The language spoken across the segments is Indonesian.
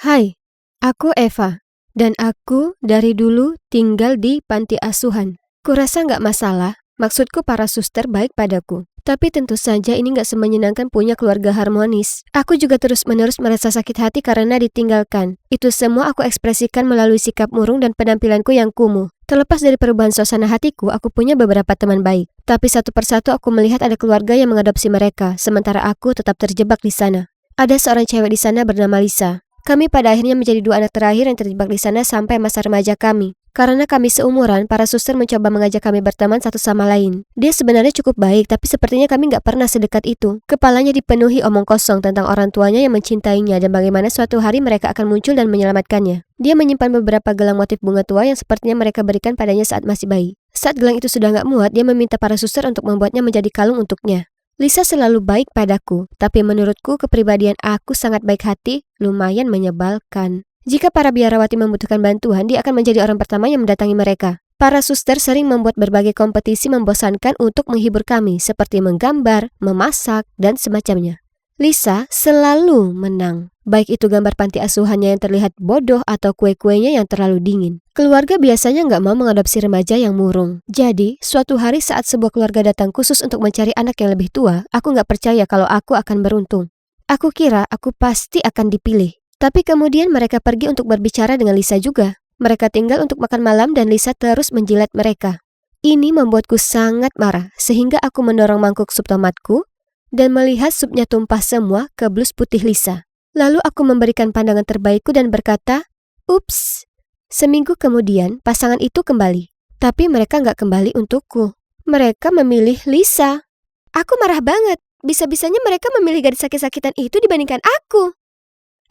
Hai, aku Eva, dan aku dari dulu tinggal di panti asuhan. Kurasa nggak masalah, maksudku para suster baik padaku. Tapi tentu saja ini nggak semenyenangkan punya keluarga harmonis. Aku juga terus-menerus merasa sakit hati karena ditinggalkan. Itu semua aku ekspresikan melalui sikap murung dan penampilanku yang kumuh. Terlepas dari perubahan suasana hatiku, aku punya beberapa teman baik. Tapi satu persatu aku melihat ada keluarga yang mengadopsi mereka, sementara aku tetap terjebak di sana. Ada seorang cewek di sana bernama Lisa. Kami pada akhirnya menjadi dua anak terakhir yang terjebak di sana sampai masa remaja kami. Karena kami seumuran, para suster mencoba mengajak kami berteman satu sama lain. Dia sebenarnya cukup baik, tapi sepertinya kami nggak pernah sedekat itu. Kepalanya dipenuhi omong kosong tentang orang tuanya yang mencintainya dan bagaimana suatu hari mereka akan muncul dan menyelamatkannya. Dia menyimpan beberapa gelang motif bunga tua yang sepertinya mereka berikan padanya saat masih bayi. Saat gelang itu sudah nggak muat, dia meminta para suster untuk membuatnya menjadi kalung untuknya. Lisa selalu baik padaku, tapi menurutku kepribadian aku sangat baik hati, lumayan menyebalkan. Jika para biarawati membutuhkan bantuan, dia akan menjadi orang pertama yang mendatangi mereka. Para suster sering membuat berbagai kompetisi membosankan untuk menghibur kami, seperti menggambar, memasak, dan semacamnya. Lisa selalu menang, baik itu gambar panti asuhannya yang terlihat bodoh atau kue-kuenya yang terlalu dingin. Keluarga biasanya nggak mau mengadopsi remaja yang murung. Jadi, suatu hari saat sebuah keluarga datang khusus untuk mencari anak yang lebih tua, aku nggak percaya kalau aku akan beruntung. Aku kira aku pasti akan dipilih. Tapi kemudian mereka pergi untuk berbicara dengan Lisa juga. Mereka tinggal untuk makan malam dan Lisa terus menjilat mereka. Ini membuatku sangat marah, sehingga aku mendorong mangkuk sup tomatku dan melihat supnya tumpah semua ke blus putih Lisa. Lalu aku memberikan pandangan terbaikku dan berkata, "Ups." Seminggu kemudian, pasangan itu kembali. Tapi mereka nggak kembali untukku. Mereka memilih Lisa. Aku marah banget. Bisa-bisanya mereka memilih gadis sakit-sakitan itu dibandingkan aku.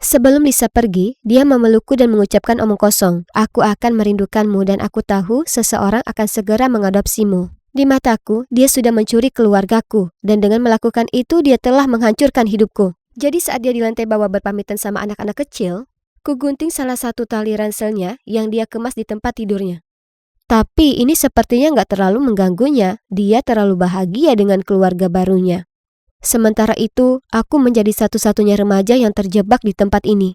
Sebelum Lisa pergi, dia memelukku dan mengucapkan omong kosong. Aku akan merindukanmu dan aku tahu seseorang akan segera mengadopsimu. Di mataku, dia sudah mencuri keluargaku, dan dengan melakukan itu dia telah menghancurkan hidupku. Jadi saat dia di lantai bawah berpamitan sama anak-anak kecil, ku gunting salah satu tali ranselnya yang dia kemas di tempat tidurnya. Tapi ini sepertinya nggak terlalu mengganggunya, dia terlalu bahagia dengan keluarga barunya. Sementara itu, aku menjadi satu-satunya remaja yang terjebak di tempat ini.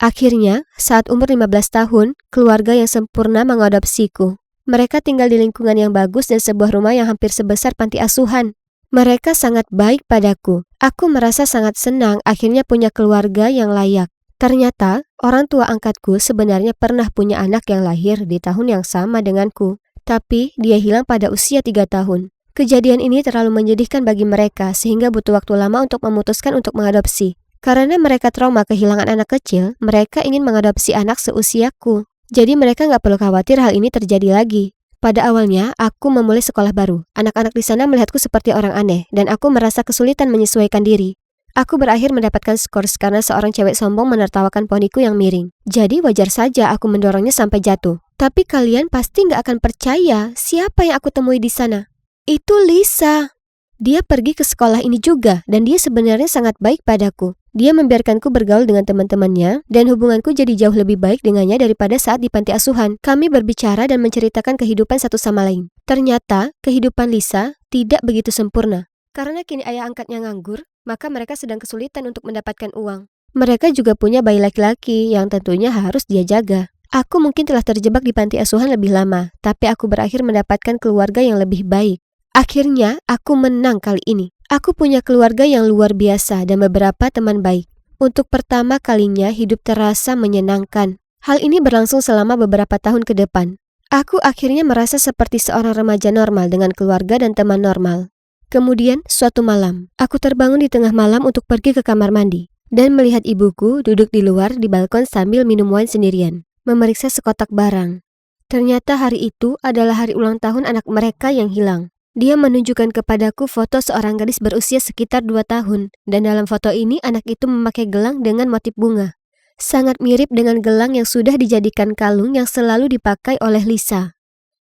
Akhirnya, saat umur 15 tahun, keluarga yang sempurna mengadopsiku. Mereka tinggal di lingkungan yang bagus dan sebuah rumah yang hampir sebesar panti asuhan. Mereka sangat baik padaku. Aku merasa sangat senang akhirnya punya keluarga yang layak. Ternyata, orang tua angkatku sebenarnya pernah punya anak yang lahir di tahun yang sama denganku. Tapi, dia hilang pada usia 3 tahun. Kejadian ini terlalu menyedihkan bagi mereka sehingga butuh waktu lama untuk memutuskan untuk mengadopsi. Karena mereka trauma kehilangan anak kecil, mereka ingin mengadopsi anak seusiaku. Jadi mereka nggak perlu khawatir hal ini terjadi lagi. Pada awalnya, aku memulai sekolah baru. Anak-anak di sana melihatku seperti orang aneh, dan aku merasa kesulitan menyesuaikan diri. Aku berakhir mendapatkan skor karena seorang cewek sombong menertawakan poniku yang miring. Jadi wajar saja aku mendorongnya sampai jatuh. Tapi kalian pasti nggak akan percaya siapa yang aku temui di sana. Itu Lisa. Dia pergi ke sekolah ini juga, dan dia sebenarnya sangat baik padaku. Dia membiarkanku bergaul dengan teman-temannya, dan hubunganku jadi jauh lebih baik dengannya daripada saat di panti asuhan. Kami berbicara dan menceritakan kehidupan satu sama lain. Ternyata, kehidupan Lisa tidak begitu sempurna. Karena kini ayah angkatnya nganggur, maka mereka sedang kesulitan untuk mendapatkan uang. Mereka juga punya bayi laki-laki yang tentunya harus dia jaga. Aku mungkin telah terjebak di panti asuhan lebih lama, tapi aku berakhir mendapatkan keluarga yang lebih baik. Akhirnya, aku menang kali ini. Aku punya keluarga yang luar biasa dan beberapa teman baik. Untuk pertama kalinya hidup terasa menyenangkan. Hal ini berlangsung selama beberapa tahun ke depan. Aku akhirnya merasa seperti seorang remaja normal dengan keluarga dan teman normal. Kemudian, suatu malam, aku terbangun di tengah malam untuk pergi ke kamar mandi dan melihat ibuku duduk di luar di balkon sambil minum wine sendirian, memeriksa sekotak barang. Ternyata hari itu adalah hari ulang tahun anak mereka yang hilang. Dia menunjukkan kepadaku foto seorang gadis berusia sekitar 2 tahun, dan dalam foto ini anak itu memakai gelang dengan motif bunga. Sangat mirip dengan gelang yang sudah dijadikan kalung yang selalu dipakai oleh Lisa.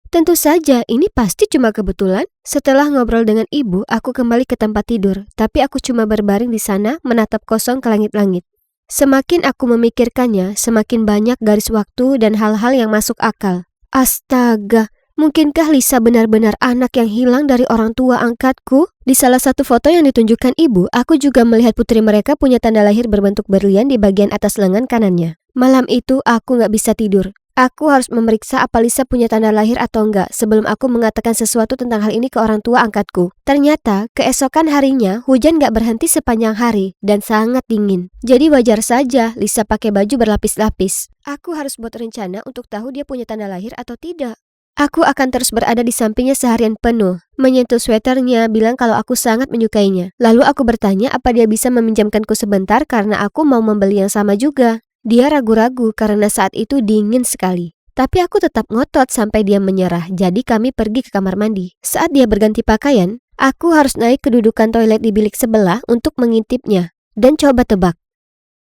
Tentu saja, ini pasti cuma kebetulan. Setelah ngobrol dengan ibu, aku kembali ke tempat tidur, tapi aku cuma berbaring di sana menatap kosong ke langit-langit. Semakin aku memikirkannya, semakin banyak garis waktu dan hal-hal yang masuk akal. Astaga! Mungkinkah Lisa benar-benar anak yang hilang dari orang tua angkatku? Di salah satu foto yang ditunjukkan ibu, aku juga melihat putri mereka punya tanda lahir berbentuk berlian di bagian atas lengan kanannya. Malam itu aku gak bisa tidur. Aku harus memeriksa apa Lisa punya tanda lahir atau enggak sebelum aku mengatakan sesuatu tentang hal ini ke orang tua angkatku. Ternyata, keesokan harinya hujan gak berhenti sepanjang hari dan sangat dingin. Jadi wajar saja Lisa pakai baju berlapis-lapis. Aku harus buat rencana untuk tahu dia punya tanda lahir atau tidak. Aku akan terus berada di sampingnya seharian penuh, menyentuh sweaternya, bilang kalau aku sangat menyukainya. Lalu aku bertanya apa dia bisa meminjamkanku sebentar karena aku mau membeli yang sama juga. Dia ragu-ragu karena saat itu dingin sekali. Tapi aku tetap ngotot sampai dia menyerah, jadi kami pergi ke kamar mandi. Saat dia berganti pakaian, aku harus naik kedudukan toilet di bilik sebelah untuk mengintipnya. Dan coba tebak.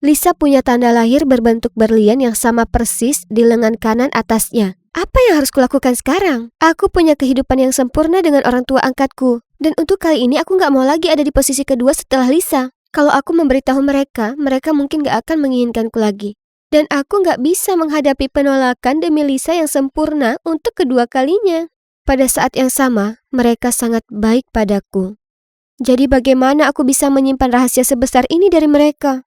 Lisa punya tanda lahir berbentuk berlian yang sama persis di lengan kanan atasnya. Apa yang harus kulakukan sekarang? Aku punya kehidupan yang sempurna dengan orang tua angkatku. Dan untuk kali ini aku gak mau lagi ada di posisi kedua setelah Lisa. Kalau aku memberitahu mereka, mereka mungkin gak akan menginginkanku lagi. Dan aku gak bisa menghadapi penolakan demi Lisa yang sempurna untuk kedua kalinya. Pada saat yang sama, mereka sangat baik padaku. Jadi bagaimana aku bisa menyimpan rahasia sebesar ini dari mereka?